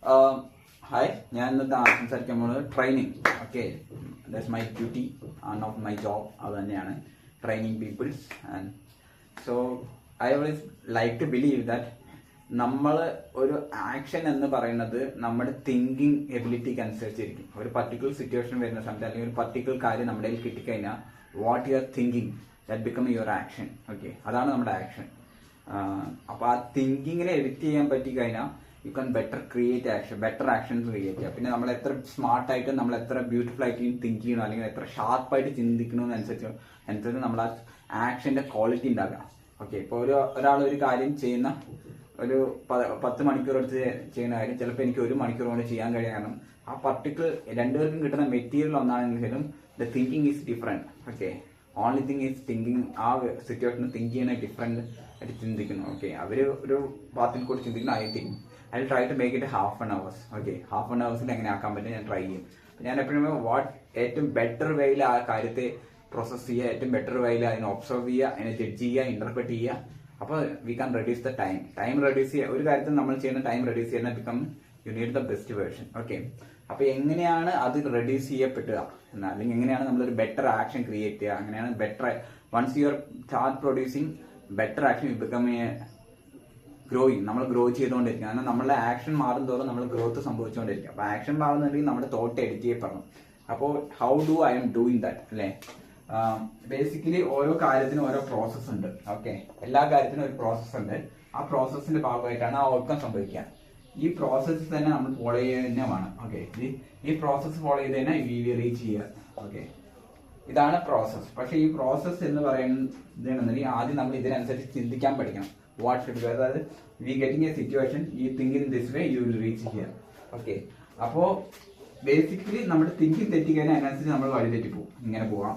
Hi, ഞാൻ ഇന്നത്തെ സംസാരിക്കാൻ പോകുന്നത് training. Okay, that's my duty, one of my job അത് തന്നെയാണ്, training peoples. And so I always like to believe that നമ്മൾ ഒരു ആക്ഷൻ എന്ന് പറയുന്നത് നമ്മുടെ തിങ്കിങ് എബിലിറ്റിക്ക് അനുസരിച്ചിരിക്കും. ഒരു പർട്ടിക്കുലർ സിറ്റുവേഷൻ വരുന്ന സമയത്ത് അല്ലെങ്കിൽ ഒരു പർട്ടിക്കുലർ കാര്യം നമ്മുടെ കയ്യിൽ കിട്ടിക്കഴിഞ്ഞാൽ what you are thinking that become your action. Okay, അതാണ് നമ്മുടെ ആക്ഷൻ. അപ്പോൾ ആ തിങ്കിങ്ങിനെ എഡിറ്റ് ചെയ്യാൻ പറ്റി കഴിഞ്ഞാൽ you can better actions create ചെയ്യാം. പിന്നെ നമ്മൾ എത്ര സ്മാർട്ടായിട്ട്, നമ്മൾ എത്ര ബ്യൂട്ടിഫുൾ ആയിട്ട് തിങ്ക് ചെയ്യണോ അല്ലെങ്കിൽ എത്ര ഷാർപ്പായിട്ട് ചിന്തിക്കണമെന്നനുസരിച്ച് നമ്മൾ ആ ആക്ഷന്റെ ക്വാളിറ്റി ഉണ്ടാക്കാം. ഓക്കെ, ഇപ്പോൾ ഒരാൾ ഒരു കാര്യം ചെയ്യുന്ന ഒരു 10 മണിക്കൂർ എടുത്ത് ചെയ്യുന്ന കാര്യം ചിലപ്പോൾ എനിക്ക് 1 മണിക്കൂർ കൊണ്ട് ചെയ്യാൻ കഴിയും. കാരണം ആ പർട്ടിക്കുലർ രണ്ടുപേർക്കും കിട്ടുന്ന മെറ്റീരിയൽ ഒന്നാണെങ്കിലും the thinking is different. Okay, only thing is thinking. ആ സിറ്റുവേഷനിൽ തിങ്ക് ചെയ്യുന്ന ഡിഫറെന്റ് ആയിട്ട് ചിന്തിക്കുന്നു. ഓക്കെ, അവര് ഒരു പാത്തിൽ കൂടി ചിന്തിക്കുന്നു. I try to make it half an hours. Okay, half an അവേഴ്സിൽ എങ്ങനെ ആക്കാൻ പറ്റും ഞാൻ ട്രൈ ചെയ്യും. ഞാൻ എപ്പോഴും ഏറ്റവും ബെറ്റർ വേയിൽ ആ കാര്യത്തെ പ്രോസസ് ചെയ്യുക, ഏറ്റവും ബെറ്റർ വേയിൽ അതിനെ ഒബ്സർവ് ചെയ്യുക, അതിനെ ജഡ്ജ് ചെയ്യുക, ഇന്റർപ്രറ്റ് ചെയ്യുക. അപ്പോൾ we can reduce the time reduce ചെയ്യുക. ഒരു കാര്യത്തിൽ നമ്മൾ ചെയ്യുന്ന ടൈം റെഡ്യൂസ് ചെയ്യുന്ന become you need the best version. Okay, അപ്പൊ എങ്ങനെയാണ് അത് റെഡ്യൂസ് ചെയ്യപ്പെടുക എന്ന്, അല്ലെങ്കിൽ എങ്ങനെയാണ് നമ്മളൊരു ബെറ്റർ ആക്ഷൻ ക്രിയേറ്റ് ചെയ്യുക, അങ്ങനെയാണ് better once you are start producing better action you become a growing. നമ്മൾ ഗ്രോ ചെയ്തുകൊണ്ടിരിക്കും. കാരണം നമ്മളുടെ ആക്ഷൻ മാറും തോറും നമ്മൾ ഗ്രോത്ത് സംഭവിച്ചുകൊണ്ടിരിക്കും. അപ്പൊ ആക്ഷൻ മാറുന്നുണ്ടെങ്കിൽ നമ്മുടെ തോട്ട് എഡിറ്റ് ചെയ്യപ്പെടണം. അപ്പോൾ how do I am doing that അല്ലേ? ബേസിക്കലി ഓരോ കാര്യത്തിനും ഓരോ പ്രോസസ് ഉണ്ട്. ഓക്കെ, എല്ലാ കാര്യത്തിനും ഒരു പ്രോസസ് ഉണ്ട്. ആ പ്രോസസ്സിന്റെ ഭാഗമായിട്ടാണ് ആ ഔട്ട്കം സംഭവിക്കുക. ഈ പ്രോസസ്സ് തന്നെ നമ്മൾ ഫോളോ ചെയ്യുക തന്നെ വേണം. ഓക്കെ, ഈ പ്രോസസ്സ് ഫോളോ ചെയ്ത് തന്നെ വി വിൽ റീച്ച് ചെയ്യുക. ഓക്കെ, ഇതാണ് പ്രോസസ്സ്. പക്ഷെ ഈ പ്രോസസ്സ് എന്ന് പറയുന്നത് ആദ്യം നമ്മൾ ഇതിനനുസരിച്ച് ചിന്തിക്കാൻ പഠിക്കണം. വാട്ട് ഷുഡ് ബി, അതായത് V getting A situation, you think in this way, you will reach here. Okay, അപ്പോ ബേസിക്കലി നമ്മുടെ തിങ്കിങ് തെറ്റിക്കഴിഞ്ഞാൽ അതിനനുസരിച്ച് നമ്മൾ വഴി തെറ്റിപ്പോവും. ഇങ്ങനെ പോവാം.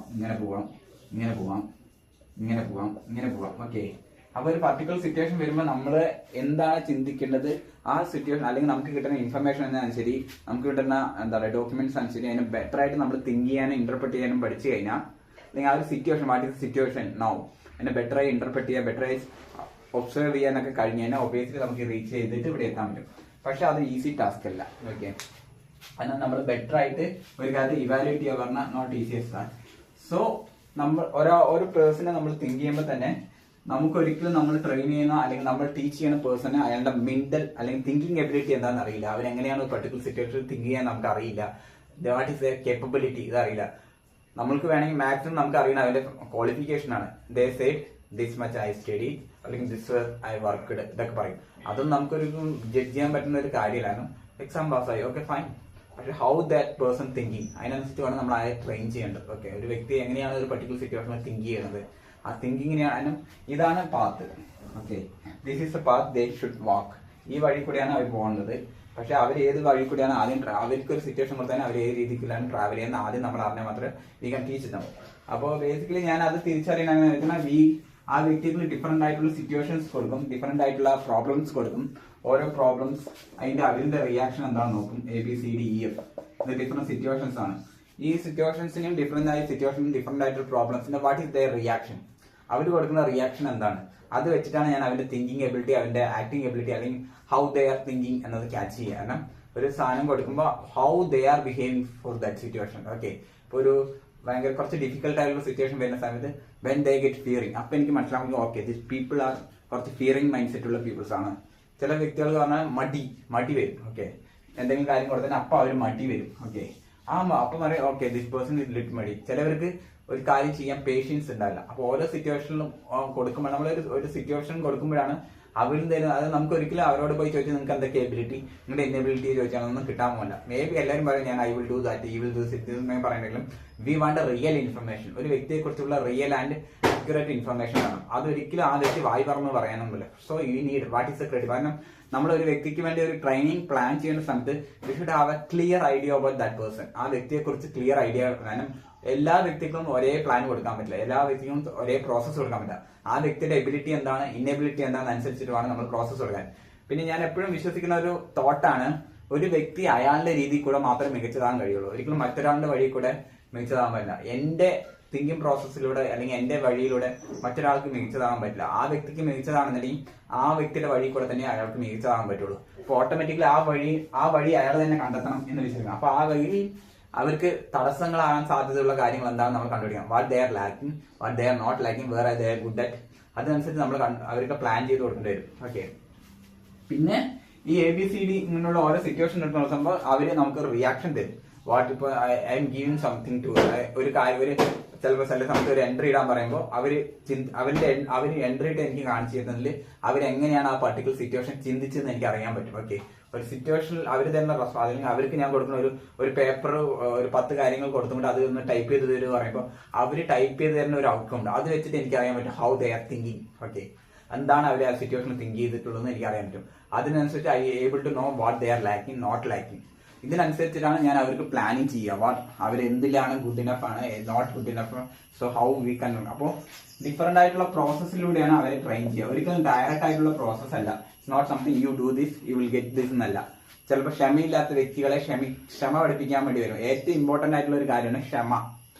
ഓക്കെ, അപ്പൊ ഒരു പർട്ടിക്കുലർ സിറ്റുവേഷൻ വരുമ്പോൾ നമ്മൾ എന്താണ് ചിന്തിക്കേണ്ടത്, ആ സിറ്റുവേഷൻ അല്ലെങ്കിൽ നമുക്ക് കിട്ടുന്ന ഇൻഫർമേഷൻ അനുസരിച്ച്, നമുക്ക് കിട്ടുന്ന ഡോക്യുമെന്റ്സ് അനുസരിച്ച് അതിനെ ബെറ്റർ ആയിട്ട് നമ്മൾ തിങ്ക് ചെയ്യാനും ഇന്റർപ്രറ്റ് ചെയ്യാനും പഠിച്ചു കഴിഞ്ഞാൽ, അല്ലെങ്കിൽ ആ ഒരു situation, what is situation now, അതിനെ ബെറ്റർ ആയി ഇന്റർപ്രറ്റ് ചെയ്യുക, ബെറ്റർ ആയി ഒബ്സർവ് ചെയ്യാനൊക്കെ കഴിഞ്ഞ് കഴിഞ്ഞാൽ ഒബിയസ്ലി നമുക്ക് റീച്ച് ചെയ്തിട്ട് ഇവിടെ എത്താൻ പറ്റും. പക്ഷെ അത് ഈസി ടാസ്ക് അല്ല. ഓക്കെ, അതിനാൽ നമ്മൾ ബെറ്റർ ആയിട്ട് ഒരു കാര്യത്തെ ഇവാലുവേറ്റ് ചെയ്യുക പറഞ്ഞാൽ നോട്ട് ഈസിയസ്റ്റ് ടാസ്ക്. സോ നമ്മൾ ഒരു പേഴ്സണെ നമ്മൾ തിങ്ക് ചെയ്യുമ്പോൾ തന്നെ നമുക്ക് ഒരിക്കലും നമ്മൾ ട്രെയിൻ ചെയ്യുന്ന അല്ലെങ്കിൽ നമ്മൾ ടീച്ച് ചെയ്യുന്ന പേഴ്സണെ അയാളുടെ മെന്റൽ അല്ലെങ്കിൽ തിങ്കിങ് എബിലിറ്റി എന്താണെന്ന് അറിയില്ല. അവരെങ്ങനെയാണ് ഒരു പർട്ടിക്കുലർ സിറ്റുവേഷനിൽ തിങ്ക് ചെയ്യാൻ നമുക്ക് അറിയില്ല. വാട്ട് ഈസ് ദ കേപ്പബിലിറ്റി ഇതറിയില്ല. നമ്മൾക്ക് വേണമെങ്കിൽ മാക്സിമം നമുക്ക് അറിയുന്ന അവരുടെ ക്വാളിഫിക്കേഷൻ ആണ്. They said this much I study അല്ലെങ്കിൽ ദിസ് ഐ വർക്ക്ഡ് ഇതൊക്കെ പറയും. അതൊന്നും നമുക്കൊരു ജഡ്ജ് ചെയ്യാൻ പറ്റുന്ന ഒരു കാര്യമില്ലായിരുന്നു. എക്സാം പാസ്സായി, ഓക്കെ ഫൈൻ. പക്ഷെ ഹൗ ദാറ്റ് പേഴ്സൺ തിങ്കിങ്, അതിനനുസരിച്ച് വേണം നമ്മൾ ആരെ ട്രെയിൻ ചെയ്യേണ്ടത്. ഓക്കെ, ഒരു വ്യക്തി എങ്ങനെയാണ് ഒരു പർട്ടിക്കുലർ സിറ്റുവേഷനിൽ തിങ്ക് ചെയ്യുന്നത്, ആ തിങ്കിങ്ങിനെയാണ്, ഇതാണ് path. Okay, this is the path they should walk. ഈ വഴി കൂടിയാണ് അവർ പോകുന്നത്. പക്ഷെ അവർ ഏത് വഴി കൂടിയാണ് ആദ്യം അവർക്ക് ഒരു സിറ്റുവേഷൻ കൊടുത്താൽ അവർ ഏത് രീതിയിലാണ് ട്രാവൽ ചെയ്യുന്നത് ആദ്യം നമ്മൾ അറിഞ്ഞാൽ മാത്രമേ വി കൻ ടീച്ച് ദം. അപ്പോൾ ബേസിക്കലി ഞാൻ അത് തിരിച്ചറിയണമെന്ന് വെച്ചാൽ ആ വ്യക്തികൾ ഡിഫറെന്റ് ആയിട്ടുള്ള സിറ്റുവേഷൻസ് കൊടുക്കും, ഡിഫറെന്റ് ആയിട്ടുള്ള പ്രോബ്ലംസ് കൊടുക്കും. ഓരോ പ്രോബ്ലംസ് അവരുടെ റിയാക്ഷൻ എന്താണെന്ന് നോക്കും. ABCDEF ഇത് ഡിഫറെന്റ് സിറ്റുവേഷൻസ് ആണ്. ഈ സിറ്റുവേഷൻസിനും ഡിഫറെന്റ് ആയിട്ടുള്ള പ്രോബ്ലംസിന്റെ വാട്ട് ഈസ് ദയർ റിയാക്ഷൻ, അവർ കൊടുക്കുന്ന റിയാക്ഷൻ എന്താണ്, അത് വെച്ചിട്ടാണ് ഞാൻ അവന്റെ തിങ്കിങ് എബിലിറ്റി, അവന്റെ ആക്ടിങ് എബിലിറ്റി അല്ലെങ്കിൽ ഹൗ ദേ ആർ തിങ്കിങ് എന്നത് ക്യാച്ച് ചെയ്യുക. കാരണം ഒരു സാധനം കൊടുക്കുമ്പോൾ how they are behaving for that situation. Okay, ഇപ്പോൾ ഒരു ഭയങ്കര കുറച്ച് ഡിഫിക്കൽട്ട് ആയിട്ടുള്ള സിറ്റുവേഷൻ വരുന്ന സമയത്ത് വെൻ ദേ ഗെറ്റ് ഫിയറിംഗ്, അപ്പൊ എനിക്ക് മനസ്സിലാകുമ്പോൾ ഓക്കെ ദിസ് പീപ്പിൾ ആർ കുറച്ച് ഫിയറിംഗ് മൈൻഡ് സെറ്റ് ഉള്ള പീപ്പിൾസ് ആണ്. ചില വ്യക്തികൾ പറഞ്ഞാൽ മടി വരും. ഓക്കെ, എന്തെങ്കിലും കാര്യം കൊടുത്താൽ അപ്പൊ അവർ മടി വരും. ഓക്കെ, അപ്പൊ പറയും okay this person is lit മടി. ചിലവർക്ക് ഒരു കാര്യം ചെയ്യാൻ പേഷ്യൻസ് ഉണ്ടാവില്ല. അപ്പൊ ഓരോ സിറ്റുവേഷനിലും കൊടുക്കുമ്പോൾ നമ്മൾ ഒരു സിറ്റുവേഷൻ കൊടുക്കുമ്പോഴാണ് അവരും തരുന്നത്. അത് നമുക്ക് ഒരിക്കലും അവരോട് പോയി ചോദിച്ചാൽ നിങ്ങൾക്ക് എന്തൊക്കെ എബിലിറ്റി, നിങ്ങളുടെ ഇന്നബിലിറ്റി ചോദിച്ചാൽ ഒന്നും കിട്ടാൻ പോകില്ല. മേ ബി എല്ലാവരും പറയും ഞാൻ I will do that, I will do this പറയുന്നെങ്കിലും we want a real information. ഒരു വ്യക്തിയെ കുറിച്ചുള്ള റിയൽ ആൻഡ് അക്യുറേറ്റ് ഇൻഫർമേഷൻ ആണ്. അതൊരിക്കലും ആ വ്യക്തി വായി പറഞ്ഞു പറയാനൊന്നുമില്ല. So you need what is the credit. കാരണം നമ്മൾ ഒരു വ്യക്തിക്ക് വേണ്ടി ഒരു ട്രെയിനിങ് പ്ലാൻ ചെയ്യുന്ന സമയത്ത് we should have A clear idea about that person. ആ വ്യക്തിയെ കുറിച്ച് ക്ലിയർ ഐഡിയ. കാരണം എല്ലാ വ്യക്തിക്കും ഒരേ പ്ലാൻ കൊടുക്കാൻ പറ്റില്ല, എല്ലാ വ്യക്തിക്കും ഒരേ പ്രോസസ്സ് കൊടുക്കാൻ പറ്റില്ല. ആ വ്യക്തിയുടെ എബിലിറ്റി എന്താണ്, ഇന്നബിലിറ്റി എന്താണെന്ന് അനുസരിച്ചിട്ട് വേണം നമ്മൾ പ്രോസസ്സ് കൊടുക്കാൻ. പിന്നെ ഞാൻ എപ്പോഴും വിശ്വസിക്കുന്ന ഒരു തോട്ടാണ്, ഒരു വ്യക്തി അയാളുടെ രീതിയിൽ കൂടെ മാത്രമേ മികച്ചതാകാൻ കഴിയുള്ളൂ. ഒരിക്കലും മറ്റൊരാളുടെ വഴി കൂടെ മികച്ചതാകാൻ പറ്റില്ല. എന്റെ തിങ്കിങ് പ്രോസസ്സിലൂടെ അല്ലെങ്കിൽ എന്റെ വഴിയിലൂടെ മറ്റൊരാൾക്ക് മികച്ചതാകാൻ പറ്റില്ല. ആ വ്യക്തിക്ക് മികച്ചതാണെന്നുണ്ടെങ്കിൽ ആ വ്യക്തിയുടെ വഴി കൂടെ തന്നെ അയാൾക്ക് മികച്ചതാകാൻ പറ്റുള്ളൂ. അപ്പൊ ഓട്ടോമാറ്റിക്കലി ആ വഴി അയാൾ തന്നെ കണ്ടെത്തണം എന്ന് വെച്ചിരിക്കണം. അപ്പൊ ആ വഴി അവർക്ക് തടസ്സങ്ങളാകാൻ സാധ്യതയുള്ള കാര്യങ്ങൾ എന്താണെന്ന് നമ്മൾ കണ്ടുപിടിക്കണം. What they are lacking, what they are not lacking, where are they are good at. അതനുസരിച്ച് നമ്മൾ അവർക്ക് പ്ലാൻ ചെയ്ത് കൊടുക്കേണ്ടി വരും. ഓക്കെ. പിന്നെ ഈ ABCD ഇങ്ങനെയുള്ള ഓരോ സിറ്റുവേഷൻ എടുക്കുന്ന നോക്കുമ്പോൾ അവര് നമുക്ക് റിയാക്ഷൻ തരും. വാട്ട് ഇപ്പൊ I'm giving something to ഒരു കാര്യം, ഒരു ചിലപ്പോൾ ചില സമയത്ത് ഒരു എൻട്രി ഇടാൻ പറയുമ്പോൾ അവര് എൻട്രി ഇട്ട് എനിക്ക് കാണിച്ചു തരുന്നതിൽ അവരെങ്ങനെയാണ് ആ പർട്ടിക്കുലർ സിറ്റുവേഷൻ ചിന്തിച്ചതെന്ന് എനിക്ക് അറിയാൻ പറ്റും. ഓക്കെ. ഒരു സിറ്റുവേഷനിൽ അവർ തരുന്ന അല്ലെങ്കിൽ അവർക്ക് ഞാൻ കൊടുക്കുന്ന ഒരു പേപ്പർ ഒരു 10 കാര്യങ്ങൾ കൊടുത്തുകൊണ്ട് അത് ഒന്ന് ടൈപ്പ് ചെയ്ത് തരുക പറയുമ്പോൾ അവർ ടൈപ്പ് ചെയ്ത് തരുന്ന ഒരു ഔട്ട്കം ഉണ്ട്. അത് വെച്ചിട്ട് എനിക്ക് അറിയാൻ പറ്റും how they are thinking. Okay. എന്താണ് അവർ ആ സിറ്റുവേഷനിൽ തിങ്ക് ചെയ്തിട്ടുള്ളതെന്ന് എനിക്ക് അറിയാൻ പറ്റും. അതിനനുസരിച്ച് I able to know what they are lacking, not lacking. ഇതിനനുസരിച്ചിട്ടാണ് ഞാൻ അവർക്ക് പ്ലാനിങ് ചെയ്യുക. വാട്ട് അവർ എന്തിലാണ് ഗുഡ് ഇനഫ് ആണ്, not good enough, so how we can. അപ്പോൾ ഡിഫറെന്റ് ആയിട്ടുള്ള പ്രോസസ്സിലൂടെയാണ് അവരെ ട്രെയിൻ ചെയ്യുക. ഒരിക്കലും ഡയറക്റ്റ് ആയിട്ടുള്ള പ്രോസസ് അല്ല. It's not something you do this you will get this എന്നല്ല. ചിലപ്പോൾ ക്ഷമയില്ലാത്ത വ്യക്തികളെ ക്ഷമ പഠിപ്പിക്കാൻ വേണ്ടി വരും. ഏറ്റവും ഇമ്പോർട്ടന്റ് ആയിട്ടുള്ള ഒരു കാര്യമാണ് ക്ഷമ.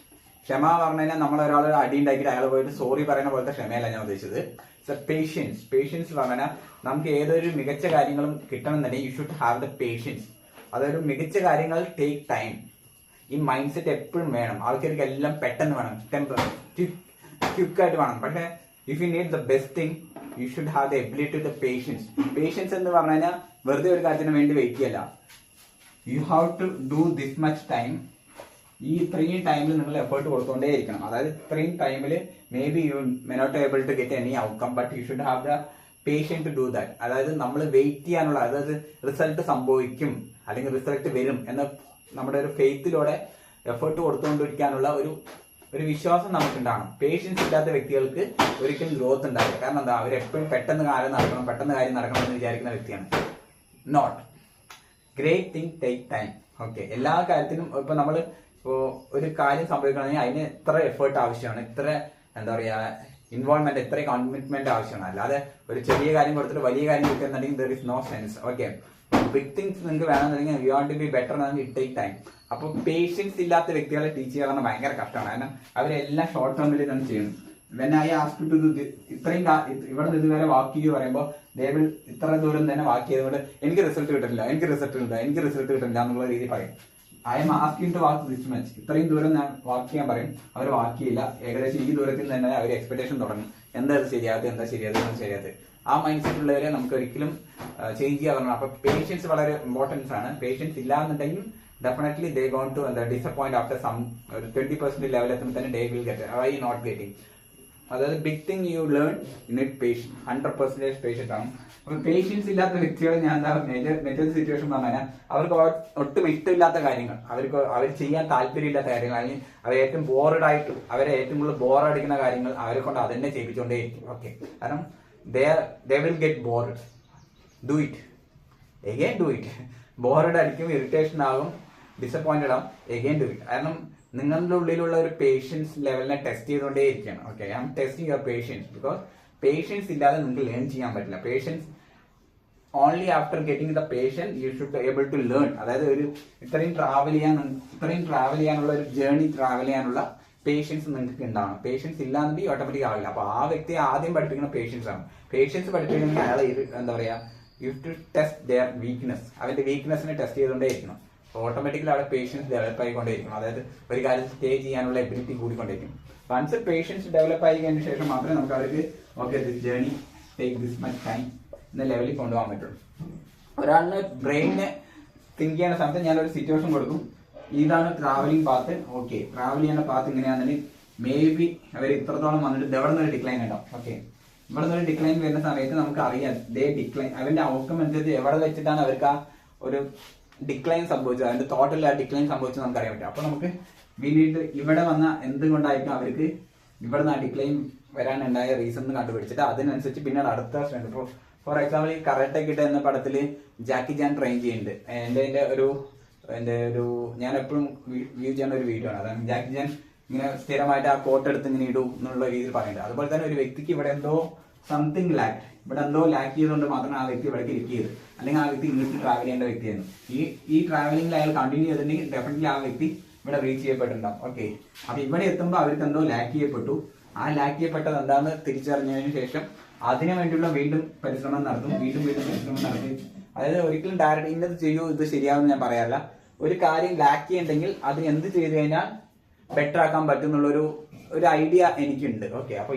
ക്ഷമ പറഞ്ഞു കഴിഞ്ഞാൽ നമ്മൾ ഒരാൾ അടി ഉണ്ടാക്കിയിട്ട് അയാൾ പോയിട്ട് സോറി പറയുന്ന പോലത്തെ ക്ഷമയല്ല ഞാൻ ഉദ്ദേശിച്ചത്. പേഷ്യൻസ്. പേഷ്യൻസ് പറഞ്ഞാൽ നമുക്ക് ഏതൊരു മികച്ച കാര്യങ്ങളും കിട്ടണമെന്നുണ്ടെങ്കിൽ you should have the patience. അതൊരു മികച്ച കാര്യങ്ങൾ ടേക്ക് ടൈം. ഈ മൈൻഡ് സെറ്റ് എപ്പോഴും വേണം. ആൾക്കാർക്ക് എല്ലാം പെട്ടെന്ന് വേണം, ക്വിക്കായിട്ട് വേണം. പക്ഷെ if you need the best thing you should have the ability to patience. Patience എന്ന് പറഞ്ഞു കഴിഞ്ഞാൽ വെറുതെ ഒരു കാര്യത്തിന് വേണ്ടി വെയിറ്റ് ചെയ്യല്ല. You have to do this much time. ഈ ഇത്രയും ടൈമിൽ നിങ്ങൾ എഫേർട്ട് കൊടുത്തുകൊണ്ടേയിരിക്കണം. അതായത് ഇത്രയും ടൈമിൽ maybe you may not able to get any outcome, but you should have the patient to do that. അതായത് നമ്മൾ വെയിറ്റ് ചെയ്യാനുള്ള, അതായത് റിസൾട്ട് സംഭവിക്കും അല്ലെങ്കിൽ റിസൾട്ട് വരും എന്ന നമ്മുടെ ഒരു ഫെയ്ത്തിലൂടെ എഫേർട്ട് കൊടുത്തുകൊണ്ടിരിക്കാനുള്ള ഒരു വിശ്വാസം നമുക്കുണ്ടാകണം. പേഷ്യൻസ് ഇല്ലാത്ത വ്യക്തികൾക്ക് ഒരിക്കലും ഗ്രോത്ത് ഉണ്ടാവില്ല. കാരണം എന്താ, അവരെപ്പോഴും പെട്ടെന്ന് കാര്യം നടക്കണം എന്ന് വിചാരിക്കുന്ന വ്യക്തിയാണ്. Not great thing take time. Okay. എല്ലാ കാര്യത്തിനും ഇപ്പൊ നമ്മൾ ഒരു കാര്യം സംഭവിക്കണമെങ്കിൽ അതിന് ഇത്ര എഫേർട്ട് ആവശ്യമാണ്, ഇത്ര എന്താ പറയാ ഇൻവോൾവ്മെന്റ്, ഇത്ര കമ്മിറ്റ്മെന്റ് ആവശ്യമാണ്. അല്ലാതെ ഒരു ചെറിയ കാര്യം കൊടുത്തിട്ട് വലിയ കാര്യം കിട്ടുന്നുണ്ടെങ്കിൽ there is no sense. Okay. Big things നിങ്ങൾക്ക് വേണമെന്നുണ്ടെങ്കിൽ you want to be better ആണെങ്കിൽ ഇറ്റ് ടേക്ക് ടൈം. അപ്പൊ പേഷ്യൻസ് ഇല്ലാത്ത വ്യക്തികളെ ടീച്ച് ചെയ്യാൻ ഭയങ്കര കഷ്ടമാണ്. കാരണം അവരെല്ലാം ഷോർട്ട് ടേമിൽ തന്നെ ചെയ്യുന്നു. When I ask to do ഇത്രയും ഇവിടെ നിന്ന് ഇതുവരെ വാക്ക് ചെയ്യുക പറയുമ്പോൾ ദേവിൽ ഇത്ര ദൂരം തന്നെ വാക്ക് ചെയ്തുകൊണ്ട് എനിക്ക് റിസൾട്ട് കിട്ടില്ല എന്നുള്ള രീതി പറയും. I'm asking to walk this much. ഇത്രയും ദൂരം ഞാൻ വാക്ക് ചെയ്യാൻ പറയും, അവർ വാക്ക് ചെയ്യില്ല. ഏകദേശം ഈ ദൂരത്തിൽ തന്നെ അവർ എക്സ്പെക്ടേഷൻ തുടങ്ങും. എന്താ ശരിയാത്. ആ മൈൻഡ് സെറ്റ് ഉള്ളവരെ നമുക്ക് ഒരിക്കലും ചേഞ്ച് ചെയ്യാൻ പറഞ്ഞു. അപ്പൊ പേഷ്യൻസ് വളരെ ഇമ്പോർട്ടൻസ് ആണ്. പേഷ്യൻസ് ഇല്ലാന്നുണ്ടെങ്കിൽ definitely they gone to disappoint after some 20% level എത്തുമ്പോൾ തന്നെ they will get I not getting. അതായത് big thing you learn you need patient. 100% patience ആണ്. അപ്പൊ പേഷ്യൻസ് ഇല്ലാത്ത വ്യക്തികളെ ഞാൻ എന്താ നെഗറ്റീവ് സിറ്റുവേഷൻ പറഞ്ഞാൽ അവർക്ക് ഒട്ടും ഇഷ്ടമില്ലാത്ത കാര്യങ്ങൾ, അവർ ചെയ്യാൻ താല്പര്യമില്ലാത്ത കാര്യങ്ങൾ, അല്ലെങ്കിൽ അവർ ഏറ്റവും ബോറഡായിട്ട് അവരെ ഏറ്റവും കൂടുതൽ ബോറടിക്കുന്ന കാര്യങ്ങൾ അവരെ കൊണ്ട് അതന്നെ ചെയ്യിപ്പിച്ചുകൊണ്ടേയിരിക്കും. ഓക്കെ. കാരണം they will get bored. Do it. Again do it. ബോറഡ് അടിക്കും, ഇറിറ്റേഷൻ ആകും, ഡിസപ്പോയിന്റഡ് ആകും. again do it. കാരണം നിങ്ങളുടെ ഉള്ളിലുള്ള ഒരു പേഷ്യൻസ് ലെവലിനെ ടെസ്റ്റ് ചെയ്തുകൊണ്ടേ ഇരിക്കുകയാണ്. Okay. I am testing your patience. Because patience ഇല്ലാതെ നിങ്ങൾക്ക് ലേൺ ചെയ്യാൻ പറ്റില്ല. Patience only after getting the patient you should able to learn. അതായത് ഒരു ഇത്രയും ട്രാവൽ ചെയ്യാനുള്ള ഒരു ജേർണി ട്രാവൽ ചെയ്യാനുള്ള പേഷ്യൻസ് നിങ്ങൾക്ക് ഉണ്ടാവണം. പേഷ്യൻസ് ഇല്ലാന്നുണ്ടെങ്കിൽ ഓട്ടോമാറ്റിക് ആവില്ല. അപ്പൊ ആ വ്യക്തിയെ ആദ്യം പഠിപ്പിക്കുന്ന പേഷ്യൻസ് ആണ്. പേഷ്യൻസ് പഠിപ്പിക്കണമെങ്കിൽ അയാളെ എന്താ പറയാ, you to test their weakness. അവന്റെ വീക്ക്നെസ്സിനെ ടെസ്റ്റ് ചെയ്തുകൊണ്ടേ ഇരിക്കണം. ഓട്ടോമാറ്റിക്കലി അവിടെ പേഷ്യൻസ് ഡെവലപ്പ് ആയിക്കൊണ്ടേയിരിക്കും. അതായത് ഒരു കാര്യം സ്റ്റേ ചെയ്യാനുള്ള എബിലിറ്റി കൂടിക്കൊണ്ടേയിരിക്കും. വൺസ് പേഷ്യൻസ് ഡെവലപ്പ് ആയി കഴിഞ്ഞ ശേഷം മാത്രമേ നമുക്ക് അവർക്ക് okay this journey take this much time എന്ന ലെവലിൽ കൊണ്ടുപോകാൻ പറ്റുള്ളൂ. ഒരാളിന് ബ്രെയിനിനെ തിങ്ക് ചെയ്യുന്ന സമയത്ത് ഞാനൊരു സിറ്റുവേഷൻ കൊടുക്കും. ഇതാണ് ട്രാവലിംഗ് പാത്ത്. ഓക്കെ. ട്രാവൽ ചെയ്യുന്ന പാത്ത് ഇങ്ങനെയാണെന്നുണ്ടെങ്കിൽ മേ ബി അവർ ഇത്രത്തോളം വന്നിട്ട് ഇവിടെ നിന്നൊരു ഡിക്ലൈൻ ഉണ്ടാവും. ഓക്കെ. ഇവിടെ നിന്നൊരു ഡിക്ലൈൻ വരുന്ന സമയത്ത് നമുക്ക് അറിയാം ഡിക്ലൈൻ അവന്റെ ഔട്ട്കം അനുസരിച്ച് എവിടെ വെച്ചിട്ടാണ് അവർക്ക് ആ ഒരു ഡിക്ലൈൻ സംഭവിച്ചത്, അതിന്റെ ടോട്ടൽ ആ ഡിക്ലൈൻ സംഭവിച്ചത് നമുക്ക് അറിയാൻ പറ്റും. അപ്പൊ നമുക്ക് പിന്നീട് ഇവിടെ വന്ന എന്തുകൊണ്ടായിരിക്കും അവർക്ക് ഇവിടെ നിന്ന് ആ ഡിക്ലൈൻ വരാനുണ്ടായ റീസൺ കണ്ടുപിടിച്ചിട്ട് അതിനനുസരിച്ച് പിന്നീട് അടുത്ത സ്ട്രെങ്ത്. ഇപ്പോൾ ഫോർ എക്സാമ്പിൾ ഈ കരാട്ടെ കിഡ് എന്ന പടത്തിൽ ജാക്കി ചാൻ ട്രെയിൻ ചെയ്യുന്നുണ്ട്. എന്റെ ഒരു ഞാൻ എപ്പോഴും വ്യൂ ചെയ്യുന്ന ഒരു വീഡിയോ ആണ്. അതാണ് ജാക്കി ചാൻ ഇങ്ങനെ സ്ഥിരമായിട്ട് ആ കോട്ട് എടുത്ത് ഇങ്ങനെ ഇടൂ എന്നുള്ള രീതിയിൽ പറയുന്നത്. അതുപോലെ തന്നെ ഒരു വ്യക്തിക്ക് ഇവിടെ എന്തോ സംതിങ് ലാക്ക്, ഇവിടെ എന്തോ ലാക്ക് ചെയ്തുകൊണ്ട് മാത്രമേ ആ വ്യക്തി ഇവിടെ ക്ലിക്ക് ചെയ്ത്, അല്ലെങ്കിൽ ആ വ്യക്തി ഇങ്ങോട്ട് ട്രാവൽ ചെയ്യേണ്ട വ്യക്തിയായിരുന്നു. ഈ ട്രാവലിംഗിൽ അയാൾ കണ്ടിന്യൂ ചെയ്തിട്ടുണ്ടെങ്കിൽ ഡെഫിനറ്റ്ലി ആ വ്യക്തി ഇവിടെ റീച്ച് ചെയ്യപ്പെട്ടിട്ടുണ്ടാവും. ഓക്കെ, അപ്പൊ ഇവിടെ എത്തുമ്പോൾ അവർക്ക് എന്തോ ലാക്ക് ചെയ്യപ്പെട്ടു. ആ ലാക്ക് ചെയ്യപ്പെട്ടത് എന്താണെന്ന് തിരിച്ചറിഞ്ഞതിന് ശേഷം അതിനു വേണ്ടിയുള്ള വീണ്ടും പരിശ്രമം നടത്തും. വീണ്ടും പരിശ്രമം നടത്തി, അതായത് ഒരിക്കലും ഡയറക്റ്റ് ഇന്നത് ചെയ്യൂ ഇത് ശരിയാവുമെന്ന് ഞാൻ പറയാറില്ല. ഒരു കാര്യം ലാക്ക് ചെയ്യണ്ടെങ്കിൽ അത് എന്ത് ചെയ്തു കഴിഞ്ഞാൽ ബെറ്റർ ആക്കാൻ പറ്റും എന്നുള്ളൊരു ഐഡിയ എനിക്കുണ്ട്. ഓക്കെ, അപ്പൊ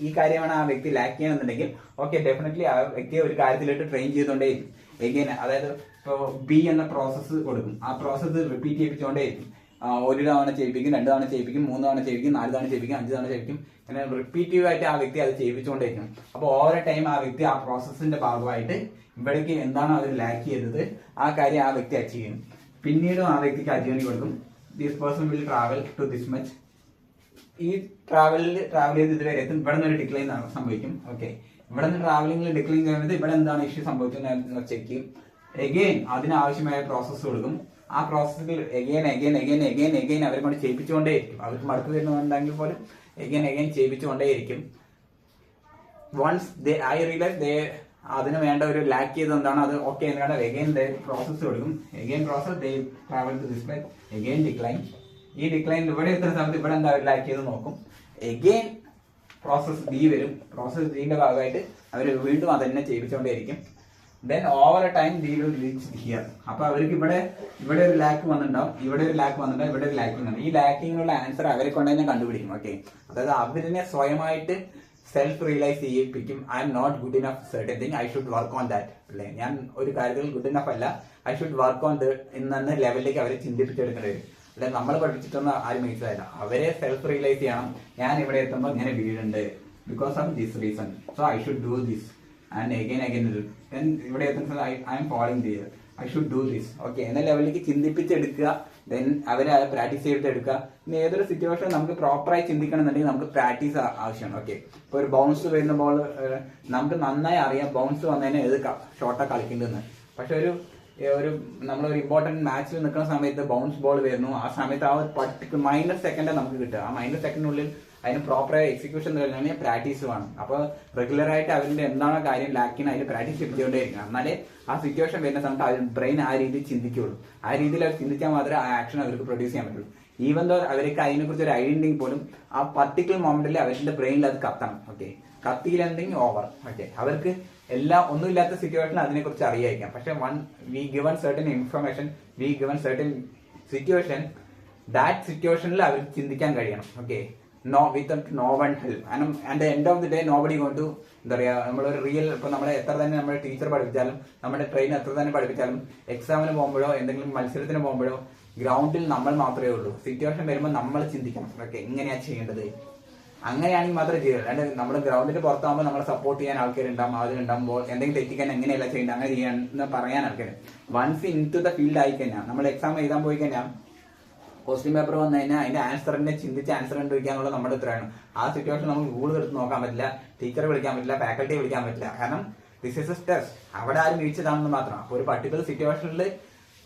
ഈ കാര്യമാണ് ആ വ്യക്തി ലാക്ക് ചെയ്യണമെന്നുണ്ടെങ്കിൽ ഓക്കെ ഡെഫിനറ്റ്ലി ആ വ്യക്തിയെ ഒരു കാര്യത്തിലോട്ട് ട്രെയിൻ ചെയ്തുകൊണ്ടേയിരിക്കും. എഗെയിൻ അതായത് ഇപ്പോൾ ബി എന്ന പ്രോസസ്സ് കൊടുക്കും, ആ പ്രോസസ്സ് റിപ്പീറ്റ് ചെയ്യിപ്പിച്ചുകൊണ്ടേയിരിക്കും. ഒരു തവണ ചെയ്യിപ്പിക്കും, 2 തവണ ചെയ്യിപ്പിക്കും, 3 തവണ ചെയ്യിപ്പിക്കും, 4 തവണ ചെയ്യിപ്പിക്കും, 5 തവണ ചെയ്യിപ്പിക്കും. അങ്ങനെ റിപ്പീറ്റീവ് ആയിട്ട് ആ വ്യക്തി അത് ചെയ്യിപ്പിച്ചുകൊണ്ടേയിരിക്കും. അപ്പോൾ ഓരോ ടൈം ആ വ്യക്തി ആ പ്രോസസ്സിന്റെ ഭാഗമായിട്ട് ഇവിടേക്ക് എന്താണോ അവർ ലാക്ക് ചെയ്തത് ആ കാര്യം ആ വ്യക്തി അച്ചീവ് ചെയ്യും. പിന്നീടും ആ വ്യക്തിക്ക് അച്ചീവ് കൊടുക്കും. This person will travel to this much. ഈ ട്രാവൽ ചെയ്ത് ഇതുവരെ എത്തും. ഇവിടെ നിന്ന് ഒരു ഡിക്ലൈൻ സംഭവിക്കും. ഓക്കെ, ഇവിടെ നിന്ന് ട്രാവലിംഗിൽ ഡിക്ലൈൻ ചെയ്യുന്നത് ഇവിടെ എന്താണ് ഇഷ്യൂ സംഭവിച്ചത് ചെക്ക് ചെയ്യും. എഗെയിൻ അതിനാവശ്യമായ പ്രോസസ്സ് കൊടുക്കും. ആ പ്രോസസ്സിൽ എഗെയിൻ അവരെ കൊണ്ട് ചെയ്യിപ്പിച്ചുകൊണ്ടേയിരിക്കും. അവർക്ക് മടുപ്പ് വരുന്നുണ്ടെങ്കിൽ പോലും എഗെയിൻ ചെയ്യിപ്പിച്ചുകൊണ്ടേയിരിക്കും. വൺസ് ഐ റിയലൈസ് അതിന് വേണ്ട ഒരു ലാക്ക് ചെയ്ത് എന്താണ് അത് ഓക്കെ എന്നാണ് എഗെയിൻ പ്രോസസ്സ് കൊടുക്കും. Again process travel to this place, again decline. ഈ ഡിക്ലൈൻ ഇവിടെ എത്തുന്ന സമയത്ത് ഇവിടെ എന്താ ലാക്ക് ചെയ്ത് നോക്കും. എഗെയിൻ പ്രോസസ് ഡി വരും. പ്രോസസ് ഡിന്റെ ഭാഗമായിട്ട് അവർ വീണ്ടും അതന്നെ ചെയ്യിപ്പിച്ചുകൊണ്ടേയിരിക്കും. Then over a time the will reach here. അപ്പൊ അവർക്ക് ഇവിടെ ഒരു ലാക്ക് വന്നിട്ടുണ്ടാവും, ഇവിടെ ഒരു ലാക്ക് വന്നിട്ടുണ്ടാവും, ഇവിടെ ഒരു ലാക്കിംഗ് ഉണ്ട്. ഈ ലാക്കിങ്ങിനുള്ള ആൻസർ അവരെ കൊണ്ട് തന്നെ കണ്ടുപിടിക്കും. ഓക്കെ, അതായത് അവരിനെ സ്വയമായിട്ട് സെൽഫ് റിയലൈസ് ചെയ്യിപ്പിക്കും. I'm not good enough certain thing, I should work on that. അല്ലേ, ഞാൻ ഒരു കാര്യത്തിൽ ഗുഡ് ഇനഫ് അല്ല, I should work on the എന്ന ലെവലിലേക്ക് അവരെ ചിന്തിപ്പിച്ചെടുക്കേണ്ടി വരും. അല്ലെ, നമ്മൾ പഠിച്ചിട്ടൊന്നും ആരും മിക്സല്ല. അവരെ സെൽഫ് റിയലൈസ് ചെയ്യണം. ഞാൻ ഇവിടെ എത്തുമ്പോൾ ഇങ്ങനെ വീടുണ്ട് because of this reason, so I should do this and again ഇവിടെ എത്തുന്ന I'm following their, I should do this. Okay എന്ന ലെവലിലേക്ക് ചിന്തിപ്പിച്ചെടുക്കുക. ദെൻ അവരെ പ്രാക്ടീസ് ചെയ്തെടുക്കുക. ഇനി ഏതൊരു സിറ്റുവേഷൻ നമുക്ക് പ്രോപ്പറായി ചിന്തിക്കണമെന്നുണ്ടെങ്കിൽ നമുക്ക് പ്രാക്ടീസ് ആവശ്യമാണ്. ഓക്കെ, ഇപ്പൊ ഒരു ബൗൺസ് വരുന്ന ബോൾ നമുക്ക് നന്നായി അറിയാം ബൗൺസ് വന്നതിന് ഏത് ഷോട്ടാണ് കളിക്കേണ്ടതെന്ന്. പക്ഷെ ഒരു നമ്മളൊരു ഇമ്പോർട്ടന്റ് മാച്ചിൽ നിൽക്കുന്ന സമയത്ത് ബൗൺസ് ബോൾ വരുന്നു. ആ സമയത്ത് ആ ഒരു പർട്ടിക്കുലർ മൈനർ സെക്കൻഡ് നമുക്ക് കിട്ടുക. ആ മൈനർ സെക്കൻഡിനുള്ളിൽ അതിന് പ്രോപ്പറായ എക്സിക്യൂഷൻ കഴിഞ്ഞാൽ പ്രാക്ടീസ് വേണം. അപ്പോൾ റെഗുലർ ആയിട്ട് അവരുടെ എന്താണോ കാര്യം ലാക്കിന് അതിന് പ്രാക്ടീസ് ചെയ്തുകൊണ്ടേയിരിക്കണം. എന്നാലേ ആ സിറ്റുവേഷൻ വരുന്ന സമയത്ത് അവർ ബ്രെയിൻ ആ രീതിയിൽ ചിന്തിക്കുള്ളൂ. ആ രീതിയിൽ അവർ ചിന്തിച്ചാൽ മാത്രമേ ആ ആക്ഷൻ അവർക്ക് പ്രൊഡ്യൂസ് ചെയ്യാൻ പറ്റുള്ളൂ. ഈവൻ ദോ അവർക്ക് അതിനെക്കുറിച്ച് ഒരു ഐഡിയ ഉണ്ടെങ്കിൽ പോലും ആ പർട്ടിക്കുലർ മൊമെന്റിൽ അവരുടെ ബ്രെയിനിൽ അത് കത്തണം. ഓക്കെ, കത്തിയില്ലെങ്കിൽ ഓവർ. ഓക്കെ, അവർക്ക് ഒന്നുമില്ലാത്ത സിറ്റുവേഷനിൽ അതിനെക്കുറിച്ച് അറിയായിരിക്കാം. പക്ഷെ we given certain information, we given certain situation, that സിറ്റുവേഷനിൽ അവർക്ക് ചിന്തിക്കാൻ കഴിയണം. Okay, without no one help. And end of the day nobody going to എന്താ പറയുക, നമ്മളൊരു റിയൽ ഇപ്പൊ നമ്മളെ എത്ര തന്നെ നമ്മുടെ ടീച്ചർ പഠിപ്പിച്ചാലും നമ്മുടെ ട്രെയിനർ എത്ര തന്നെ പഠിപ്പിച്ചാലും എക്സാമിന് പോകുമ്പോഴോ എന്തെങ്കിലും മത്സരത്തിന് പോകുമ്പോഴോ ഗ്രൗണ്ടിൽ നമ്മൾ മാത്രമേ ഉള്ളൂ. സിറ്റുവേഷൻ വരുമ്പോൾ നമ്മൾ ചിന്തിക്കണം. ഓക്കെ, എങ്ങനെയാ ചെയ്യേണ്ടത്, അങ്ങനെയാണെങ്കിൽ മാത്രമേ ചെയ്യുള്ളൂ. അല്ലാണ്ട് നമ്മുടെ ഗ്രൗണ്ടിന്റെ പുറത്താകുമ്പോൾ നമ്മളെ സപ്പോർട്ട് ചെയ്യാൻ ആൾക്കാരുണ്ടാവും. അതിലുണ്ടാകുമ്പോൾ എന്തെങ്കിലും തെറ്റിക്കാൻ എങ്ങനെയല്ല ചെയ്യേണ്ടത്, അങ്ങനെ ചെയ്യാൻ പറയാൻ ആൾക്കാർ. Once into the field ആയി കഴിഞ്ഞാൽ നമ്മൾ എക്സാം എഴുതാൻ പോയി കഴിഞ്ഞാൽ ക്വസ്റ്റ്യൻ പേപ്പർ വന്നു കഴിഞ്ഞാൽ അതിന്റെ ആൻസറിനെ ചിന്തിച്ച് ആൻസർ കണ്ടുപിടിക്കാനുള്ള നമ്മുടെ ഉത്തരവാണ്. ആ സിറ്റുവേഷൻ നമുക്ക് ഗൂഗിൾ എടുത്ത് നോക്കാൻ പറ്റില്ല, ടീച്ചറെ വിളിക്കാൻ പറ്റില്ല, ഫാക്കൽറ്റിയെ വിളിക്കാൻ പറ്റില്ല. കാരണം ദിസ് ഇസ് എ ടെസ്റ്റ്. അവിടെ ആരും വീഴ്ചതാണെന്ന് മാത്രം. അപ്പോൾ ഒരു പർട്ടിക്കുലർ സിറ്റുവേഷനിൽ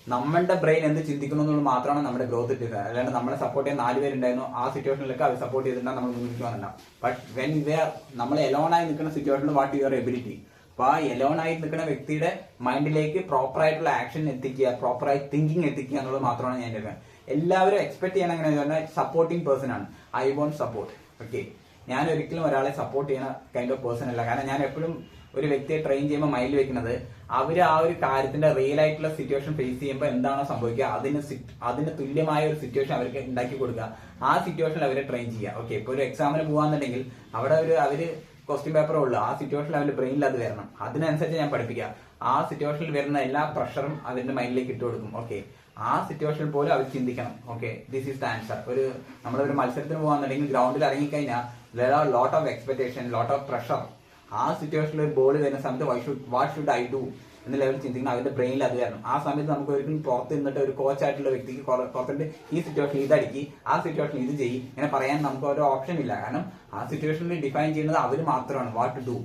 നമ്മുടെ ബ്രെയിൻ എന്ത് ചിന്തിക്കുന്നു എന്നുള്ളത് മാത്രമാണ് നമ്മുടെ ഗ്രോത്ത് ഇട്ടത്. അല്ലാണ്ട് നമ്മളെ സപ്പോർട്ട് ചെയ്യാൻ 4 പേരുണ്ടായിരുന്നു, ആ സിറ്റുവേഷനിലൊക്കെ അവർ സപ്പോർട്ട് ചെയ്തിട്ടുണ്ടാകും, നമ്മൾ മുന്നിലേക്ക് വന്നിട്ടുണ്ടാവും. ബട്ട് വെൻ നമ്മൾ എലോണായി നിൽക്കുന്ന സിറ്റുവേഷനിൽ വാട്ട് യുവർ എബിലിറ്റി. അപ്പൊ ആ എലോണായി നിൽക്കുന്ന വ്യക്തിയുടെ മൈൻഡിലേക്ക് പ്രോപ്പർ ആയിട്ടുള്ള ആക്ഷൻ എത്തിക്കുക, പ്രോപ്പറായി തിങ്കിങ് എത്തിക്കുക എന്നുള്ളത് മാത്രമാണ് ഞാൻ പറയുന്നത്. എല്ലാവരും എക്സ്പെക്ട് ചെയ്യണം എങ്ങനെയാണെന്ന് പറഞ്ഞാൽ സപ്പോർട്ടിങ് പേഴ്സൺ ആണ്. I won't support. ഓക്കെ, ഞാൻ ഒരിക്കലും ഒരാളെ സപ്പോർട്ട് ചെയ്യുന്ന കൈൻഡ് ഓഫ് പേഴ്സൺ അല്ല. കാരണം ഞാൻ എപ്പോഴും ഒരു വ്യക്തിയെ ട്രെയിൻ ചെയ്യുമ്പോൾ മൈൻഡിൽ വെക്കുന്നത് അവര് ആ ഒരു കാര്യത്തിന്റെ റിയൽ ആയിട്ടുള്ള സിറ്റുവേഷൻ ഫേസ് ചെയ്യുമ്പോൾ എന്താണോ സംഭവിക്കുക അതിന് തുല്യമായ ഒരു സിറ്റുവേഷൻ അവർക്ക് ഉണ്ടാക്കി കൊടുക്കുക. ആ സിറ്റുവേഷനിൽ അവരെ ട്രെയിൻ ചെയ്യുക. ഓക്കെ, ഇപ്പൊ ഒരു എക്സാമിന് പോകാന്നുണ്ടെങ്കിൽ അവിടെ അവര് ക്വസ്റ്റ്യൻ പേപ്പറേ ഉള്ളൂ. ആ സിറ്റുവേഷനിൽ അവരുടെ ബ്രെയിനിൽ അത് വരണം. അതിനനുസരിച്ച് ഞാൻ പഠിപ്പിക്കുക. ആ സിറ്റുവേഷനിൽ വരുന്ന എല്ലാ പ്രഷറും അവരുടെ മൈൻഡിലേക്ക് ഇട്ട് കൊടുക്കും. ഓക്കെ, ആ സിറ്റുവേഷനിൽ പോലും അവർ ചിന്തിക്കണം. Okay, this is the answer. നമ്മളൊരു മത്സരത്തിന് പോകാന്നുണ്ടെങ്കിൽ ഗ്രൗണ്ടിൽ ഇറങ്ങിക്കഴിഞ്ഞാൽ lot of expectation, lot of pressure. ആ സിറ്റുവേഷനിൽ ഒരു ബോൾ വരുന്ന സമയത്ത് വാട്ട് ഷുഡ് ഐ ഡു എന്ന ലെവലിൽ ചിന്തിക്കണം. അവരുടെ ബ്രെയിനിൽ അത് വരണം. ആ സമയത്ത് നമുക്ക് ഒരിക്കലും പുറത്ത് നിന്നിട്ട് ഒരു കോച്ചായിട്ടുള്ള വ്യക്തിക്ക് പുറത്തിട്ട് ഈ സിറ്റുവേഷനിൽ ഇതടിക്കി, ആ സിറ്റുവേഷനിൽ ഇത് ചെയ്യും ഇങ്ങനെ പറയാൻ നമുക്ക് ഒരു ഓപ്ഷൻ ഇല്ല. കാരണം ആ സിറ്റുവേഷനിൽ ഡിഫൈൻ ചെയ്യുന്നത് അവർ മാത്രമാണ്, വാട്ട് ടു ഡു.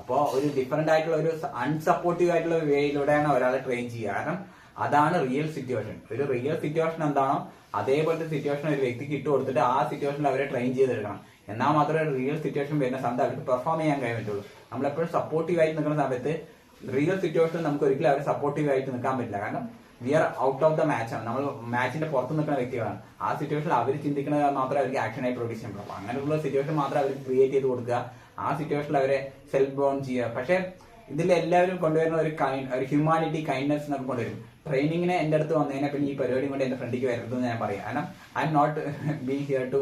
അപ്പോൾ ഒരു ഡിഫറെന്റ് ആയിട്ടുള്ള ഒരു അൺസപ്പോർട്ടീവ് ആയിട്ടുള്ള വേയിലൂടെയാണ് ഒരാളെ ട്രെയിൻ ചെയ്യുക. കാരണം അതാണ് റിയൽ സിറ്റുവേഷൻ. ഒരു റിയൽ സിറ്റുവേഷൻ എന്താണോ അതേപോലത്തെ സിറ്റുവേഷൻ ഒരു വ്യക്തിക്ക് ഇട്ട് കൊടുത്തിട്ട് ആ സിറ്റുവേഷനിൽ അവരെ ട്രെയിൻ ചെയ്തെടുക്കണം. എന്നാൽ മാത്രമേ റിയൽ സിറ്റുവേഷൻ വരുന്ന സമയത്ത് അവർക്ക് പെർഫോം ചെയ്യാൻ കഴിയുള്ളൂ. നമ്മളെപ്പോഴും സപ്പോർട്ടീവ് ആയിട്ട് നിൽക്കുന്ന സമയത്ത് റിയൽ സിറ്റുവേഷനിൽ നമുക്ക് ഒരിക്കലും അവരെ സപ്പോർട്ടീവ് ആയിട്ട് നിൽക്കാൻ പറ്റില്ല. കാരണം we are out of the മാച്ചാണ്, നമ്മൾ മാച്ചിന്റെ പുറത്ത് നിൽക്കുന്ന വ്യക്തികളാണ്. ആ സിറ്റുവേഷനിൽ അവർ ചിന്തിക്കുന്നത് മാത്രമേ അവർക്ക് ആക്ഷനായി പ്രൊഡ്യൂസ് ചെയ്യാൻ പറ്റുള്ളൂ. അങ്ങനെയുള്ള സിറ്റുവേഷൻ മാത്രമേ അവർ ക്രിയേറ്റ് ചെയ്ത് കൊടുക്കുക, ആ സിറ്റുവേഷനിൽ അവരെ സെൽഫ് ബോൺ ചെയ്യുക. പക്ഷെ ഇതിൽ എല്ലാവരും കൊണ്ടുവരുന്ന ഒരു ഹ്യൂമാനിറ്റി, കൈൻഡ്നെസ് എന്നൊക്കെ കൊണ്ടുവരും. ട്രെയിനിങ്ങിന് എന്റെ അടുത്ത് വന്നതിനെ പിന്നെ ഈ പരിപാടി കൊണ്ട് എന്റെ ഫ്രണ്ടിക്ക് വരരുതെന്ന് ഞാൻ പറയാം. കാരണം I'm not being here to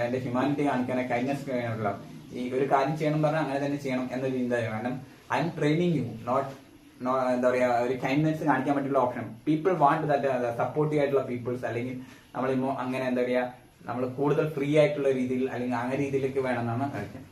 എന്റെ ഹ്യൂമാനിറ്റി കാണിക്കാനോ കൈൻഡ്നെസ് കാണിക്കാനുള്ള ഈ ഒരു കാര്യം ചെയ്യണം പറഞ്ഞാൽ അങ്ങനെ തന്നെ ചെയ്യണം എന്നൊരു ചിന്തയാണ്. കാരണം I'm training you, not എന്താ പറയാ ഒരു കൈൻഡ്നെസ് കാണിക്കാൻ പറ്റുള്ള option. People want that supportive ആയിട്ടുള്ള പീപ്പിൾസ്, അല്ലെങ്കിൽ നമ്മളിപ്പോ അങ്ങനെ എന്താ പറയാ നമ്മൾ കൂടുതൽ ഫ്രീ ആയിട്ടുള്ള രീതിയിൽ അല്ലെങ്കിൽ അങ്ങനെ രീതിയിലേക്ക് വേണമെന്നാണ് കളിക്കുന്നത്.